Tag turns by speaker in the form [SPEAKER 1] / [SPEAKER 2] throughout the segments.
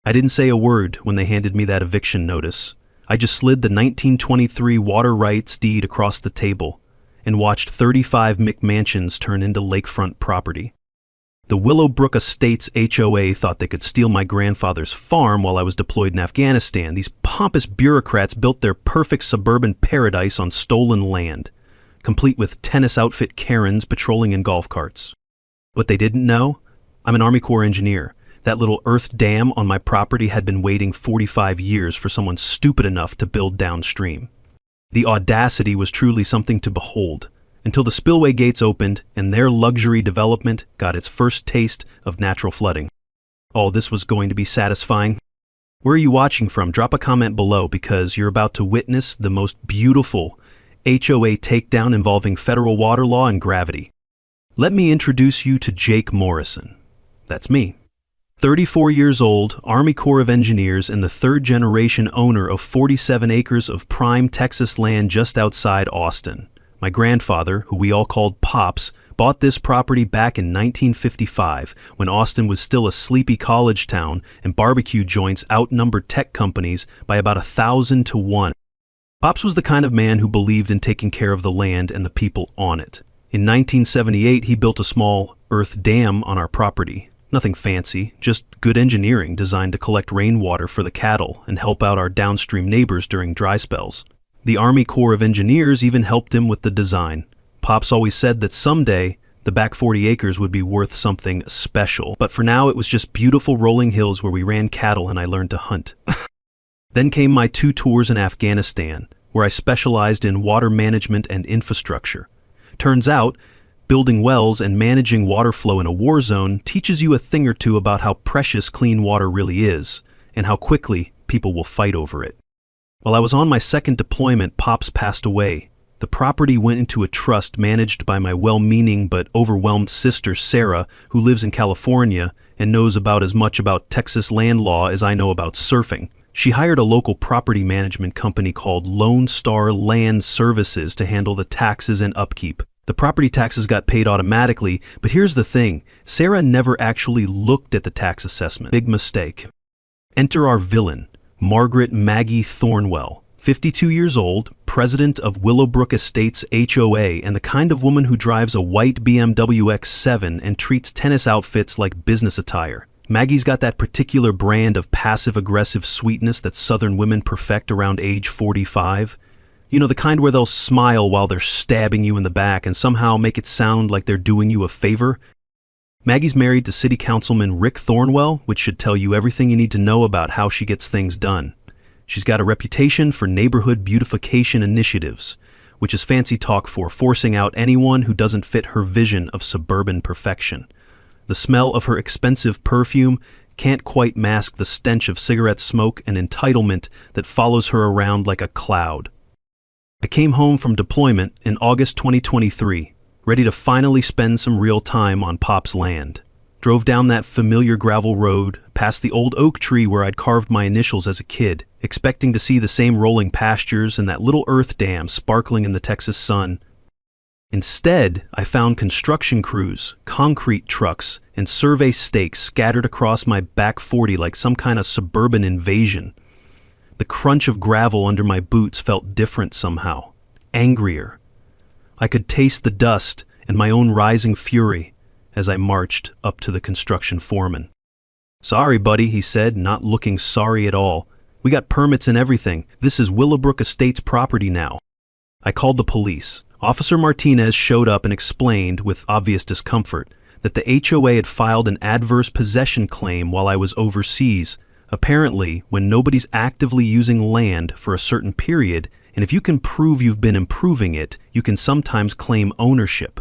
[SPEAKER 1] I didn't say a word when they handed me that eviction notice. I just slid the 1923 water rights deed across the table and watched 35 McMansions turn into lakefront property. The Willowbrook Estates HOA thought they could steal my grandfather's farm while I was deployed in Afghanistan. These pompous bureaucrats built their perfect suburban paradise on stolen land, complete with tennis outfit Karens patrolling in golf carts. What they didn't know? I'm an Army Corps engineer. That little earth dam on my property had been waiting 45 years for someone stupid enough to build downstream. The audacity was truly something to behold, until the spillway gates opened and their luxury development got its first taste of natural flooding. Oh, this was going to be satisfying. Where are you watching from? Drop a comment below because you're about to witness the most beautiful HOA takedown involving federal water law and gravity. Let me introduce you to Jake Morrison. That's me. 34 years old, Army Corps of Engineers, and the third-generation owner of 47 acres of prime Texas land just outside Austin. My grandfather, who we all called Pops, bought this property back in 1955 when Austin was still a sleepy college town and barbecue joints outnumbered tech companies by about 1,000 to 1. Pops was the kind of man who believed in taking care of the land and the people on it. In 1978, he built a small earth dam on our property. Nothing fancy, just good engineering designed to collect rainwater for the cattle and help out our downstream neighbors during dry spells. The Army Corps of Engineers even helped him with the design. Pops always said that someday the back 40 acres would be worth something special, but for now it was just beautiful rolling hills where we ran cattle and I learned to hunt. Then came my 2 tours in Afghanistan, where I specialized in water management and infrastructure. Turns out, building wells and managing water flow in a war zone teaches you a thing or two about how precious clean water really is, and how quickly people will fight over it. While I was on my second deployment, Pops passed away. The property went into a trust managed by my well-meaning but overwhelmed sister Sarah, who lives in California and knows about as much about Texas land law as I know about surfing. She hired a local property management company called Lone Star Land Services to handle the taxes and upkeep. The property taxes got paid automatically, but here's the thing, Sarah never actually looked at the tax assessment. Big mistake. Enter our villain, Margaret Maggie Thornwell, 52 years old, president of Willowbrook Estates HOA, and the kind of woman who drives a white BMW X7 and treats tennis outfits like business attire. Maggie's got that particular brand of passive-aggressive sweetness that Southern women perfect around age 45. You know, the kind where they'll smile while they're stabbing you in the back and somehow make it sound like they're doing you a favor. Maggie's married to City Councilman Rick Thornwell, which should tell you everything you need to know about how she gets things done. She's got a reputation for neighborhood beautification initiatives, which is fancy talk for forcing out anyone who doesn't fit her vision of suburban perfection. The smell of her expensive perfume can't quite mask the stench of cigarette smoke and entitlement that follows her around like a cloud. I came home from deployment in August 2023, ready to finally spend some real time on Pop's land. Drove down that familiar gravel road, past the old oak tree where I'd carved my initials as a kid, expecting to see the same rolling pastures and that little earth dam sparkling in the Texas sun. Instead, I found construction crews, concrete trucks, and survey stakes scattered across my back 40 like some kind of suburban invasion. The crunch of gravel under my boots felt different somehow, angrier. I could taste the dust and my own rising fury as I marched up to the construction foreman. "Sorry, buddy," he said, not looking sorry at all. "We got permits and everything. This is Willowbrook Estates property now." I called the police. Officer Martinez showed up and explained, with obvious discomfort, that the HOA had filed an adverse possession claim while I was overseas. Apparently, when nobody's actively using land for a certain period, and if you can prove you've been improving it, you can sometimes claim ownership.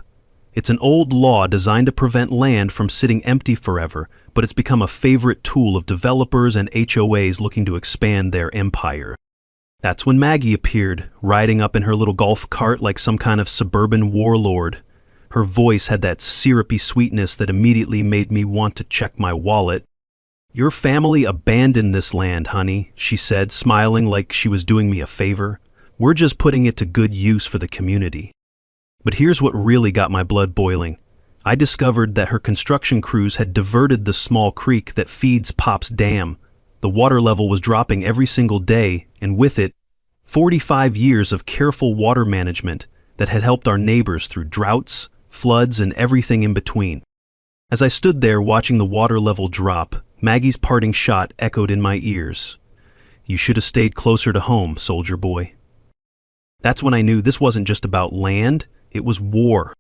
[SPEAKER 1] It's an old law designed to prevent land from sitting empty forever, but it's become a favorite tool of developers and HOAs looking to expand their empire. That's when Maggie appeared, riding up in her little golf cart like some kind of suburban warlord. Her voice had that syrupy sweetness that immediately made me want to check my wallet. "Your family abandoned this land, honey," she said, smiling like she was doing me a favor. "We're just putting it to good use for the community." But here's what really got my blood boiling. I discovered that her construction crews had diverted the small creek that feeds Pop's dam. The water level was dropping every single day, and with it, 45 years of careful water management that had helped our neighbors through droughts, floods, and everything in between. As I stood there watching the water level drop, Maggie's parting shot echoed in my ears. "You should have stayed closer to home, soldier boy." That's when I knew this wasn't just about land, it was war.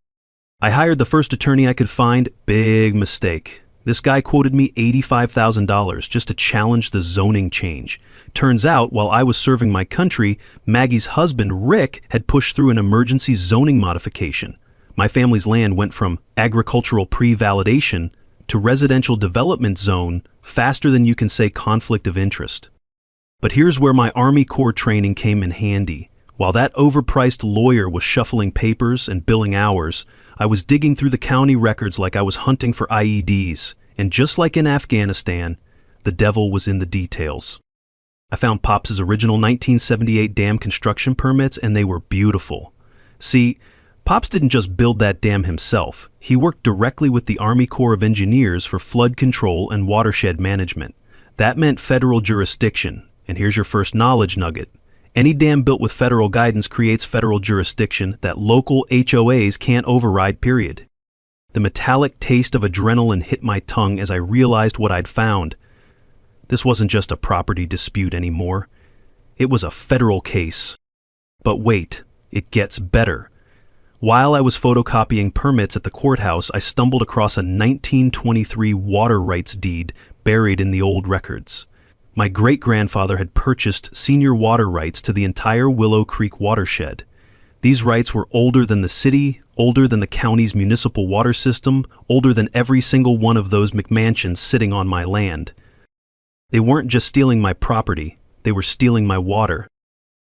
[SPEAKER 1] I hired the first attorney I could find. Big mistake. This guy quoted me $85,000 just to challenge the zoning change. Turns out, while I was serving my country, Maggie's husband, Rick, had pushed through an emergency zoning modification. My family's land went from agricultural pre-validation to residential development zone faster than you can say conflict of interest. But here's where my Army Corps training came in handy. While that overpriced lawyer was shuffling papers and billing hours, I was digging through the county records like I was hunting for IEDs, and just like in Afghanistan, the devil was in the details. I found Pops' original 1978 dam construction permits, and they were beautiful. See, Pops didn't just build that dam himself. He worked directly with the Army Corps of Engineers for flood control and watershed management. That meant federal jurisdiction, and here's your first knowledge nugget. Any dam built with federal guidance creates federal jurisdiction that local HOAs can't override, period. The metallic taste of adrenaline hit my tongue as I realized what I'd found. This wasn't just a property dispute anymore. It was a federal case. But wait, it gets better. While I was photocopying permits at the courthouse, I stumbled across a 1923 water rights deed buried in the old records. My great-grandfather had purchased senior water rights to the entire Willow Creek watershed. These rights were older than the city, older than the county's municipal water system, older than every single one of those McMansions sitting on my land. They weren't just stealing my property, they were stealing my water.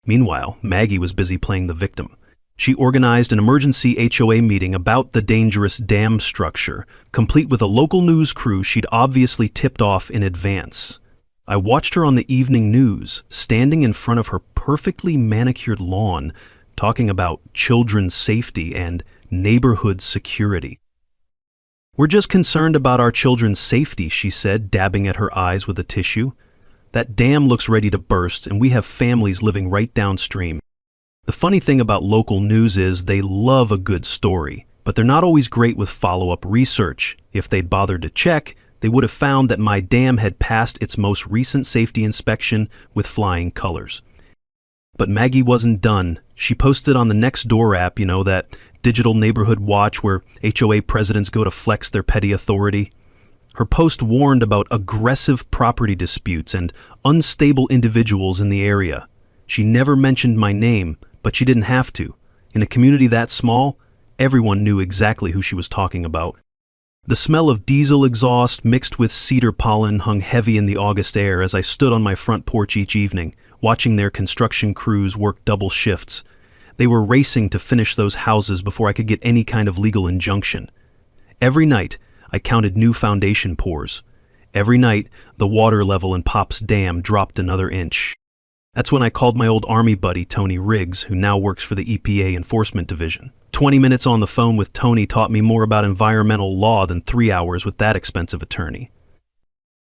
[SPEAKER 1] Meanwhile, Maggie was busy playing the victim. She organized an emergency HOA meeting about the dangerous dam structure, complete with a local news crew she'd obviously tipped off in advance. I watched her on the evening news, standing in front of her perfectly manicured lawn, talking about children's safety and neighborhood security. "We're just concerned about our children's safety," she said, dabbing at her eyes with a tissue. "That dam looks ready to burst, and we have families living right downstream." The funny thing about local news is they love a good story, but they're not always great with follow-up research. If they'd bothered to check, they would have found that my dam had passed its most recent safety inspection with flying colors. But Maggie wasn't done. She posted on the Nextdoor app, that digital neighborhood watch where HOA presidents go to flex their petty authority. Her post warned about aggressive property disputes and unstable individuals in the area. She never mentioned my name, but she didn't have to. In a community that small, everyone knew exactly who she was talking about. The smell of diesel exhaust mixed with cedar pollen hung heavy in the August air as I stood on my front porch each evening, watching their construction crews work double shifts. They were racing to finish those houses before I could get any kind of legal injunction. Every night, I counted new foundation pours. Every night, the water level in Pop's dam dropped another inch. That's when I called my old Army buddy, Tony Riggs, who now works for the EPA Enforcement Division. 20 minutes on the phone with Tony taught me more about environmental law than 3 hours with that expensive attorney.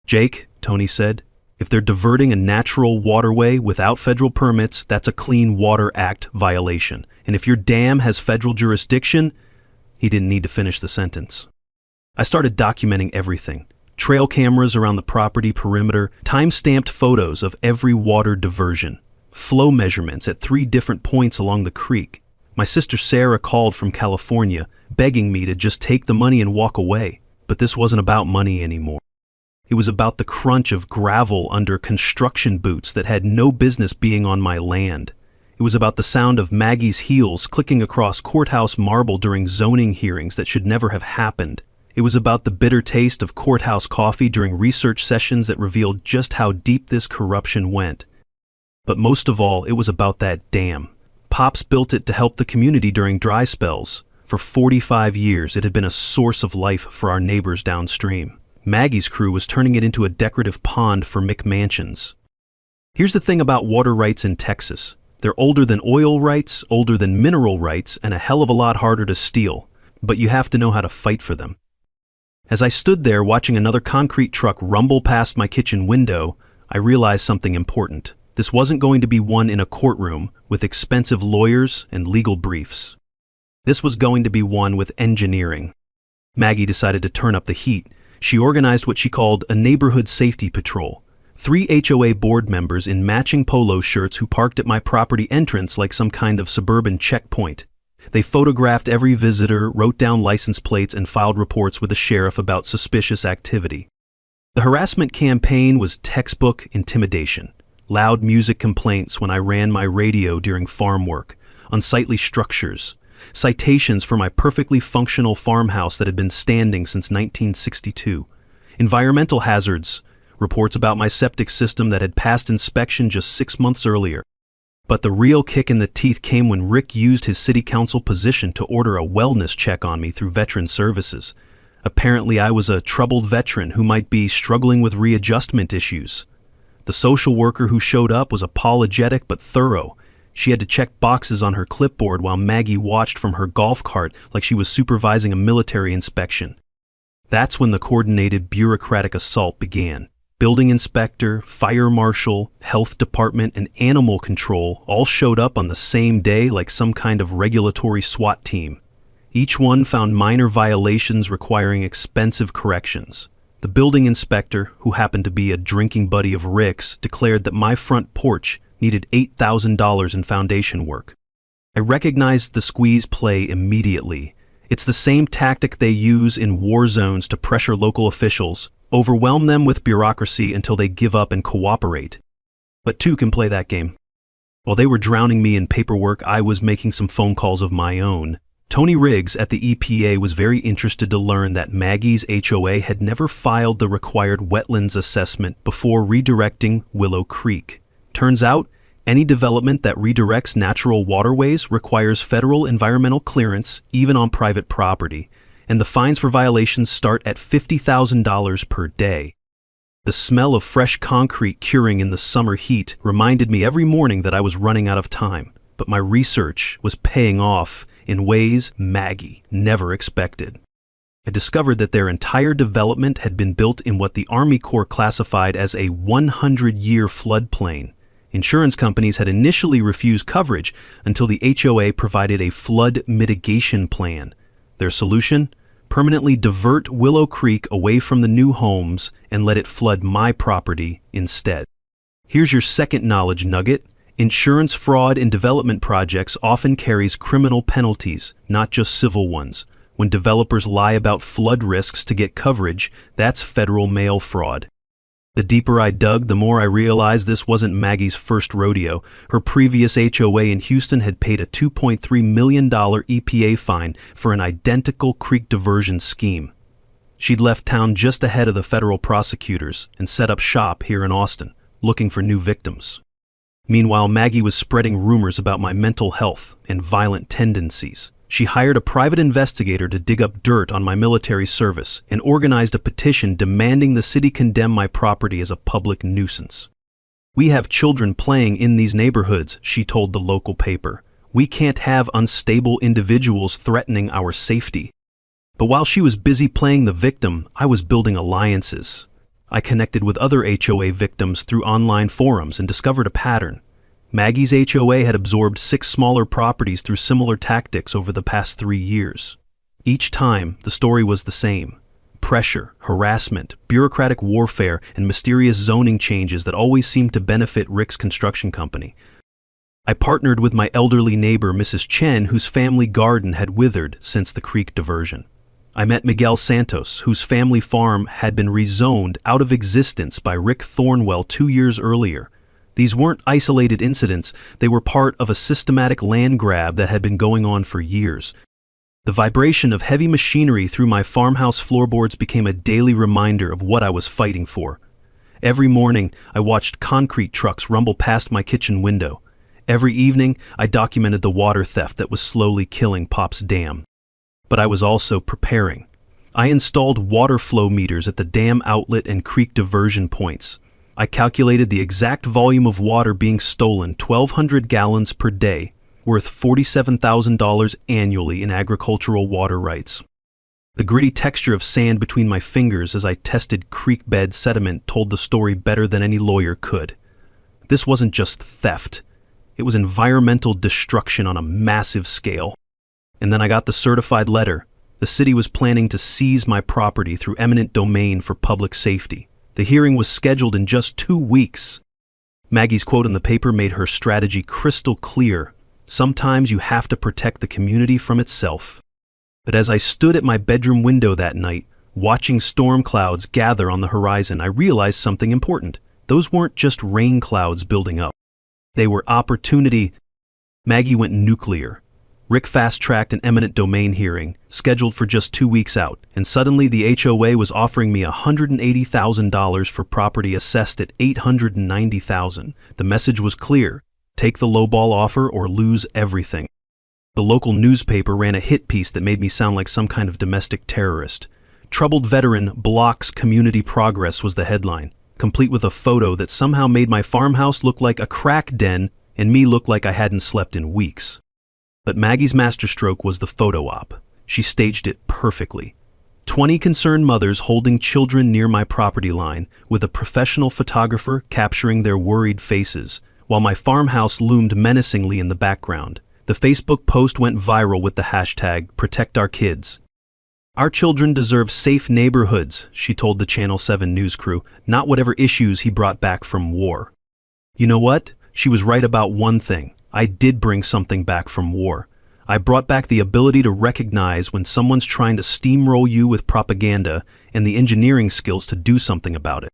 [SPEAKER 1] "Jake," Tony said, "if they're diverting a natural waterway without federal permits, that's a Clean Water Act violation. And if your dam has federal jurisdiction," he didn't need to finish the sentence. I started documenting everything. Trail cameras around the property perimeter, time-stamped photos of every water diversion, flow measurements at 3 different points along the creek. My sister Sarah called from California, begging me to just take the money and walk away. But this wasn't about money anymore. It was about the crunch of gravel under construction boots that had no business being on my land. It was about the sound of Maggie's heels clicking across courthouse marble during zoning hearings that should never have happened. It was about the bitter taste of courthouse coffee during research sessions that revealed just how deep this corruption went. But most of all, it was about that dam. Pops built it to help the community during dry spells. For 45 years, it had been a source of life for our neighbors downstream. Maggie's crew was turning it into a decorative pond for McMansions. Here's the thing about water rights in Texas. They're older than oil rights, older than mineral rights, and a hell of a lot harder to steal. But you have to know how to fight for them. As I stood there watching another concrete truck rumble past my kitchen window, I realized something important. This wasn't going to be won in a courtroom with expensive lawyers and legal briefs. This was going to be won with engineering. Maggie decided to turn up the heat. She organized what she called a neighborhood safety patrol. 3 HOA board members in matching polo shirts who parked at my property entrance like some kind of suburban checkpoint. They photographed every visitor, wrote down license plates, and filed reports with the sheriff about suspicious activity. The harassment campaign was textbook intimidation. Loud music complaints when I ran my radio during farm work, unsightly structures, citations for my perfectly functional farmhouse that had been standing since 1962, environmental hazards, reports about my septic system that had passed inspection just 6 months earlier. But the real kick in the teeth came when Rick used his city council position to order a wellness check on me through Veteran Services. Apparently, I was a troubled veteran who might be struggling with readjustment issues. The social worker who showed up was apologetic but thorough. She had to check boxes on her clipboard while Maggie watched from her golf cart like she was supervising a military inspection. That's when the coordinated bureaucratic assault began. Building inspector, fire marshal, health department, and animal control all showed up on the same day like some kind of regulatory SWAT team. Each one found minor violations requiring expensive corrections. The building inspector, who happened to be a drinking buddy of Rick's, declared that my front porch needed $8,000 in foundation work. I recognized the squeeze play immediately. It's the same tactic they use in war zones to pressure local officials, overwhelm them with bureaucracy until they give up and cooperate. But two can play that game. While they were drowning me in paperwork, I was making some phone calls of my own. Tony Riggs at the EPA was very interested to learn that Maggie's HOA had never filed the required wetlands assessment before redirecting Willow Creek. Turns out, any development that redirects natural waterways requires federal environmental clearance even on private property, and the fines for violations start at $50,000 per day. The smell of fresh concrete curing in the summer heat reminded me every morning that I was running out of time, but my research was paying off in ways Maggie never expected. I discovered that their entire development had been built in what the Army Corps classified as a 100-year floodplain. Insurance companies had initially refused coverage until the HOA provided a flood mitigation plan. Their solution? Permanently divert Willow Creek away from the new homes and let it flood my property instead. Here's your second knowledge nugget. Insurance fraud in development projects often carries criminal penalties, not just civil ones. When developers lie about flood risks to get coverage, that's federal mail fraud. The deeper I dug, the more I realized this wasn't Maggie's first rodeo. Her previous HOA in Houston had paid a $2.3 million EPA fine for an identical creek diversion scheme. She'd left town just ahead of the federal prosecutors and set up shop here in Austin, looking for new victims. Meanwhile, Maggie was spreading rumors about my mental health and violent tendencies. She hired a private investigator to dig up dirt on my military service and organized a petition demanding the city condemn my property as a public nuisance. "We have children playing in these neighborhoods," she told the local paper. "We can't have unstable individuals threatening our safety." But while she was busy playing the victim, I was building alliances. I connected with other HOA victims through online forums and discovered a pattern. Maggie's HOA had absorbed 6 smaller properties through similar tactics over the past 3 years. Each time, the story was the same. Pressure, harassment, bureaucratic warfare, and mysterious zoning changes that always seemed to benefit Rick's construction company. I partnered with my elderly neighbor, Mrs. Chen, whose family garden had withered since the creek diversion. I met Miguel Santos, whose family farm had been rezoned out of existence by Rick Thornwell 2 years earlier. These weren't isolated incidents, they were part of a systematic land grab that had been going on for years. The vibration of heavy machinery through my farmhouse floorboards became a daily reminder of what I was fighting for. Every morning, I watched concrete trucks rumble past my kitchen window. Every evening, I documented the water theft that was slowly killing Pop's Dam. But I was also preparing. I installed water flow meters at the dam outlet and creek diversion points. I calculated the exact volume of water being stolen, 1,200 gallons per day, worth $47,000 annually in agricultural water rights. The gritty texture of sand between my fingers as I tested creek bed sediment told the story better than any lawyer could. This wasn't just theft. It was environmental destruction on a massive scale. And then I got the certified letter. The city was planning to seize my property through eminent domain for public safety. The hearing was scheduled in just 2 weeks. Maggie's quote in the paper made her strategy crystal clear. Sometimes you have to protect the community from itself. But as I stood at my bedroom window that night, watching storm clouds gather on the horizon, I realized something important. Those weren't just rain clouds building up. They were opportunity. Maggie went nuclear. Rick fast-tracked an eminent domain hearing, scheduled for just 2 weeks out, and suddenly the HOA was offering me $180,000 for property assessed at $890,000. The message was clear: take the lowball offer or lose everything. The local newspaper ran a hit piece that made me sound like some kind of domestic terrorist. "Troubled veteran blocks community progress" was the headline, complete with a photo that somehow made my farmhouse look like a crack den and me look like I hadn't slept in weeks. But Maggie's masterstroke was the photo op. She staged it perfectly. 20 concerned mothers holding children near my property line, with a professional photographer capturing their worried faces, while my farmhouse loomed menacingly in the background. The Facebook post went viral with the hashtag #ProtectOurKids. "Our children deserve safe neighborhoods," she told the Channel 7 news crew, "not whatever issues he brought back from war." You know what? She was right about one thing. I did bring something back from war. I brought back the ability to recognize when someone's trying to steamroll you with propaganda and the engineering skills to do something about it.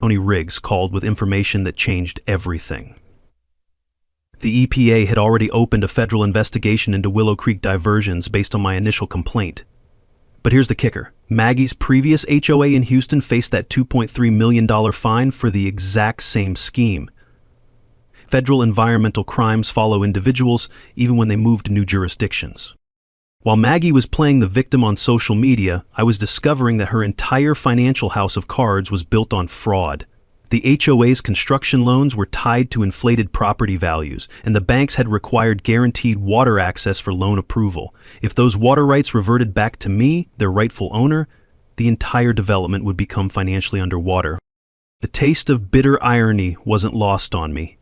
[SPEAKER 1] Tony Riggs called with information that changed everything. The EPA had already opened a federal investigation into Willow Creek diversions based on my initial complaint. But here's the kicker. Maggie's previous HOA in Houston faced that $2.3 million fine for the exact same scheme. Federal environmental crimes follow individuals even when they move to new jurisdictions. While Maggie was playing the victim on social media, I was discovering that her entire financial house of cards was built on fraud. The HOA's construction loans were tied to inflated property values, and the banks had required guaranteed water access for loan approval. If those water rights reverted back to me, their rightful owner, the entire development would become financially underwater. The taste of bitter irony wasn't lost on me.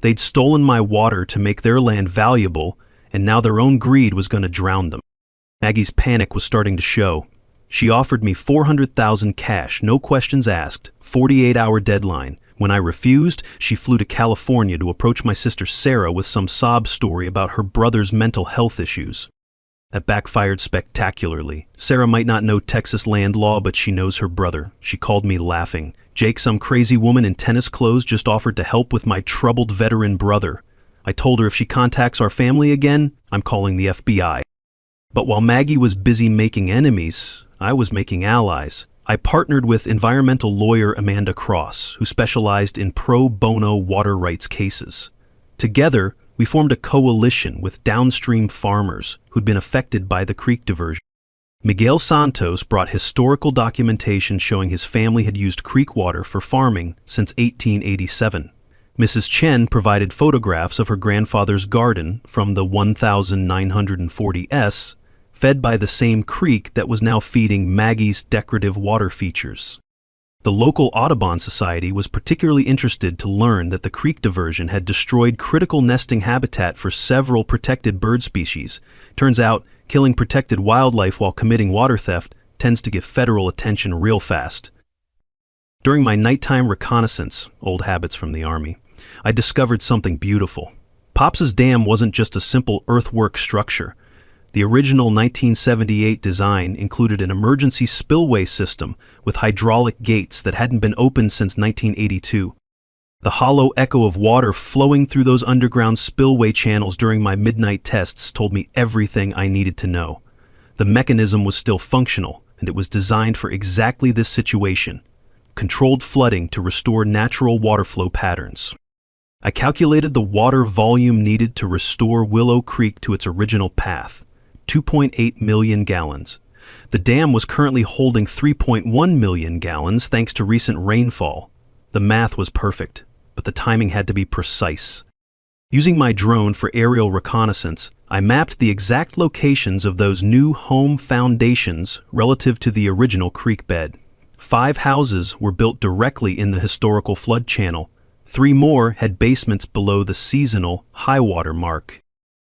[SPEAKER 1] They'd stolen my water to make their land valuable, and now their own greed was going to drown them. Maggie's panic was starting to show. She offered me $400,000 cash, no questions asked, 48-hour deadline. When I refused, she flew to California to approach my sister Sarah with some sob story about her brother's mental health issues. That backfired spectacularly. Sarah might not know Texas land law, but she knows her brother. She called me laughing. Jake, some crazy woman in tennis clothes, just offered to help with my troubled veteran brother. I told her if she contacts our family again, I'm calling the FBI. But while Maggie was busy making enemies, I was making allies. I partnered with environmental lawyer Amanda Cross, who specialized in pro bono water rights cases. Together, we formed a coalition with downstream farmers who'd been affected by the creek diversion. Miguel Santos brought historical documentation showing his family had used creek water for farming since 1887. Mrs. Chen provided photographs of her grandfather's garden from the 1940s, fed by the same creek that was now feeding Maggie's decorative water features. The local Audubon Society was particularly interested to learn that the creek diversion had destroyed critical nesting habitat for several protected bird species. Turns out, killing protected wildlife while committing water theft tends to get federal attention real fast. During my nighttime reconnaissance, old habits from the Army, I discovered something beautiful. Pops's Dam wasn't just a simple earthwork structure. The original 1978 design included an emergency spillway system with hydraulic gates that hadn't been opened since 1982. The hollow echo of water flowing through those underground spillway channels during my midnight tests told me everything I needed to know. The mechanism was still functional, and it was designed for exactly this situation: controlled flooding to restore natural water flow patterns. I calculated the water volume needed to restore Willow Creek to its original path: 2.8 million gallons. The dam was currently holding 3.1 million gallons thanks to recent rainfall. The math was perfect, but the timing had to be precise. Using my drone for aerial reconnaissance, I mapped the exact locations of those new home foundations relative to the original creek bed. 5 houses were built directly in the historical flood channel. 3 more had basements below the seasonal high water mark.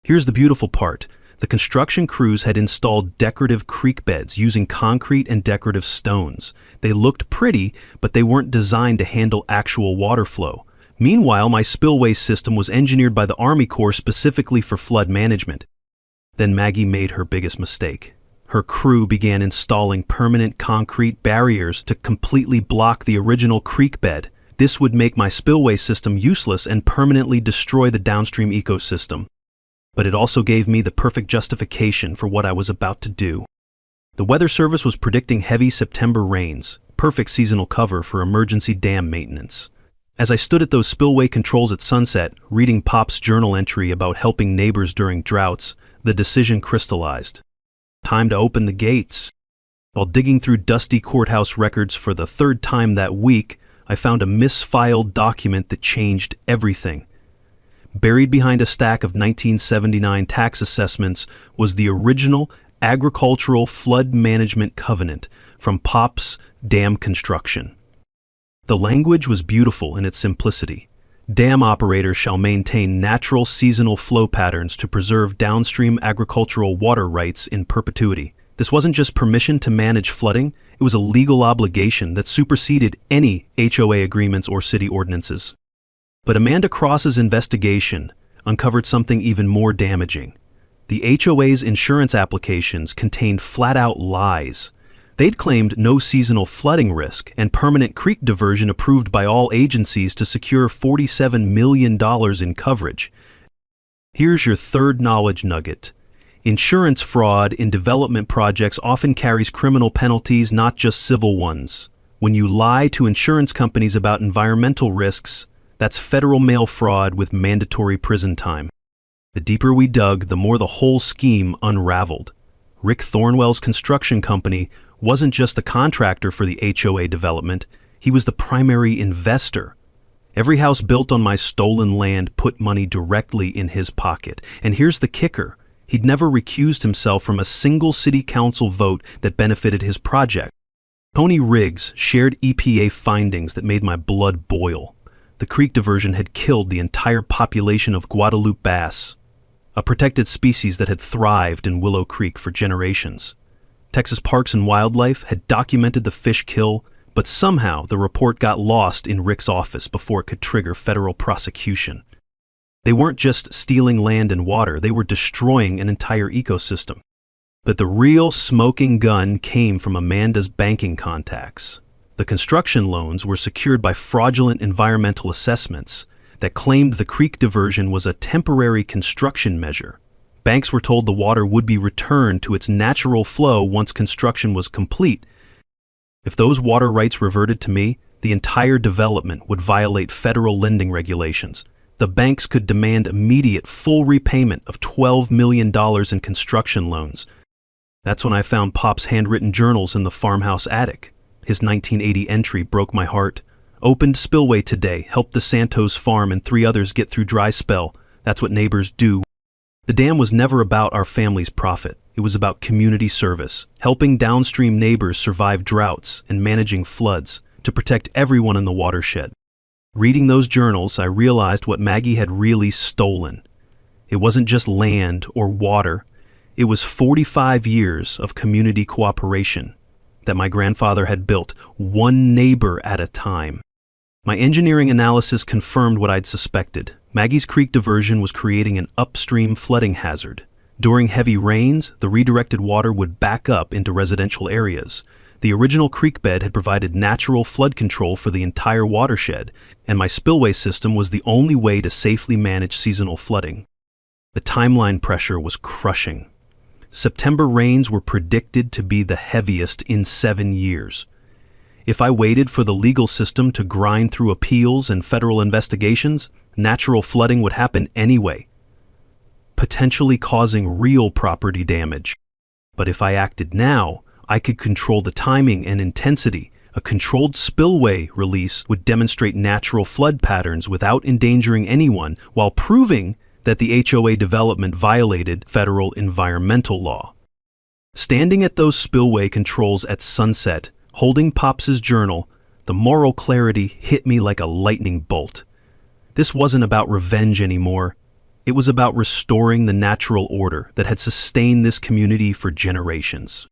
[SPEAKER 1] Here's the beautiful part. The construction crews had installed decorative creek beds using concrete and decorative stones. They looked pretty, but they weren't designed to handle actual water flow. Meanwhile, my spillway system was engineered by the Army Corps specifically for flood management. Then Maggie made her biggest mistake. Her crew began installing permanent concrete barriers to completely block the original creek bed. This would make my spillway system useless and permanently destroy the downstream ecosystem. But it also gave me the perfect justification for what I was about to do. The Weather Service was predicting heavy September rains, perfect seasonal cover for emergency dam maintenance. As I stood at those spillway controls at sunset, reading Pop's journal entry about helping neighbors during droughts, the decision crystallized. Time to open the gates. While digging through dusty courthouse records for the 3rd time that week, I found a misfiled document that changed everything. Buried behind a stack of 1979 tax assessments was the original Agricultural Flood Management Covenant from Pop's dam construction. The language was beautiful in its simplicity. Dam operators shall maintain natural seasonal flow patterns to preserve downstream agricultural water rights in perpetuity. This wasn't just permission to manage flooding, it was a legal obligation that superseded any HOA agreements or city ordinances. But Amanda Cross's investigation uncovered something even more damaging. The HOA's insurance applications contained flat-out lies. They'd claimed no seasonal flooding risk and permanent creek diversion approved by all agencies to secure $47 million in coverage. Here's your 3rd knowledge nugget. Insurance fraud in development projects often carries criminal penalties, not just civil ones. When you lie to insurance companies about environmental risks, that's federal mail fraud with mandatory prison time. The deeper we dug, the more the whole scheme unraveled. Rick Thornwell's construction company wasn't just the contractor for the HOA development, he was the primary investor. Every house built on my stolen land put money directly in his pocket. And here's the kicker. He'd never recused himself from a single city council vote that benefited his project. Tony Riggs shared EPA findings that made my blood boil. The creek diversion had killed the entire population of Guadalupe bass, a protected species that had thrived in Willow Creek for generations. Texas Parks and Wildlife had documented the fish kill, but somehow the report got lost in Rick's office before it could trigger federal prosecution. They weren't just stealing land and water, they were destroying an entire ecosystem. But the real smoking gun came from Amanda's banking contacts. The construction loans were secured by fraudulent environmental assessments that claimed the creek diversion was a temporary construction measure. Banks were told the water would be returned to its natural flow once construction was complete. If those water rights reverted to me, the entire development would violate federal lending regulations. The banks could demand immediate full repayment of $12 million in construction loans. That's when I found Pop's handwritten journals in the farmhouse attic. His 1980 entry broke my heart. Opened spillway today, helped the Santos farm and 3 others get through dry spell. That's what neighbors do. The dam was never about our family's profit. It was about community service, helping downstream neighbors survive droughts and managing floods to protect everyone in the watershed. Reading those journals, I realized what Maggie had really stolen. It wasn't just land or water. It was 45 years of community cooperation that my grandfather had built, one neighbor at a time. My engineering analysis confirmed what I'd suspected. Maggie's creek diversion was creating an upstream flooding hazard. During heavy rains, the redirected water would back up into residential areas. The original creek bed had provided natural flood control for the entire watershed, and my spillway system was the only way to safely manage seasonal flooding. The timeline pressure was crushing. September rains were predicted to be the heaviest in 7 years. If I waited for the legal system to grind through appeals and federal investigations, natural flooding would happen anyway, potentially causing real property damage. But if I acted now, I could control the timing and intensity. A controlled spillway release would demonstrate natural flood patterns without endangering anyone, while proving that the HOA development violated federal environmental law. Standing at those spillway controls at sunset, holding Pops's journal, the moral clarity hit me like a lightning bolt. This wasn't about revenge anymore. It was about restoring the natural order that had sustained this community for generations.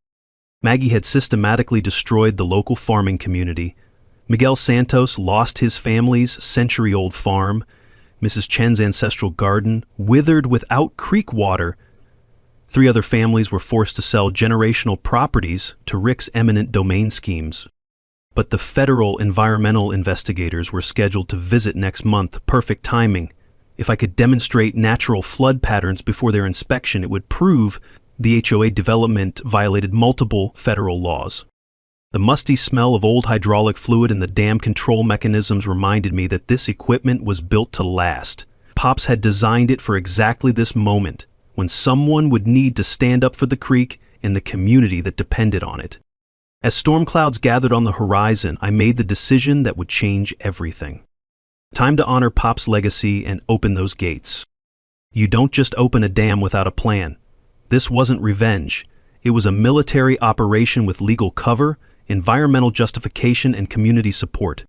[SPEAKER 1] Maggie had systematically destroyed the local farming community. Miguel Santos lost his family's century-old farm. Mrs. Chen's ancestral garden withered without creek water. 3 other families were forced to sell generational properties to Rick's eminent domain schemes. But the federal environmental investigators were scheduled to visit next month. Perfect timing. If I could demonstrate natural flood patterns before their inspection, it would prove the HOA development violated multiple federal laws. The musty smell of old hydraulic fluid and the dam control mechanisms reminded me that this equipment was built to last. Pops had designed it for exactly this moment, when someone would need to stand up for the creek and the community that depended on it. As storm clouds gathered on the horizon, I made the decision that would change everything. Time to honor Pop's legacy and open those gates. You don't just open a dam without a plan. This wasn't revenge. It was a military operation with legal cover, environmental justification, and community support.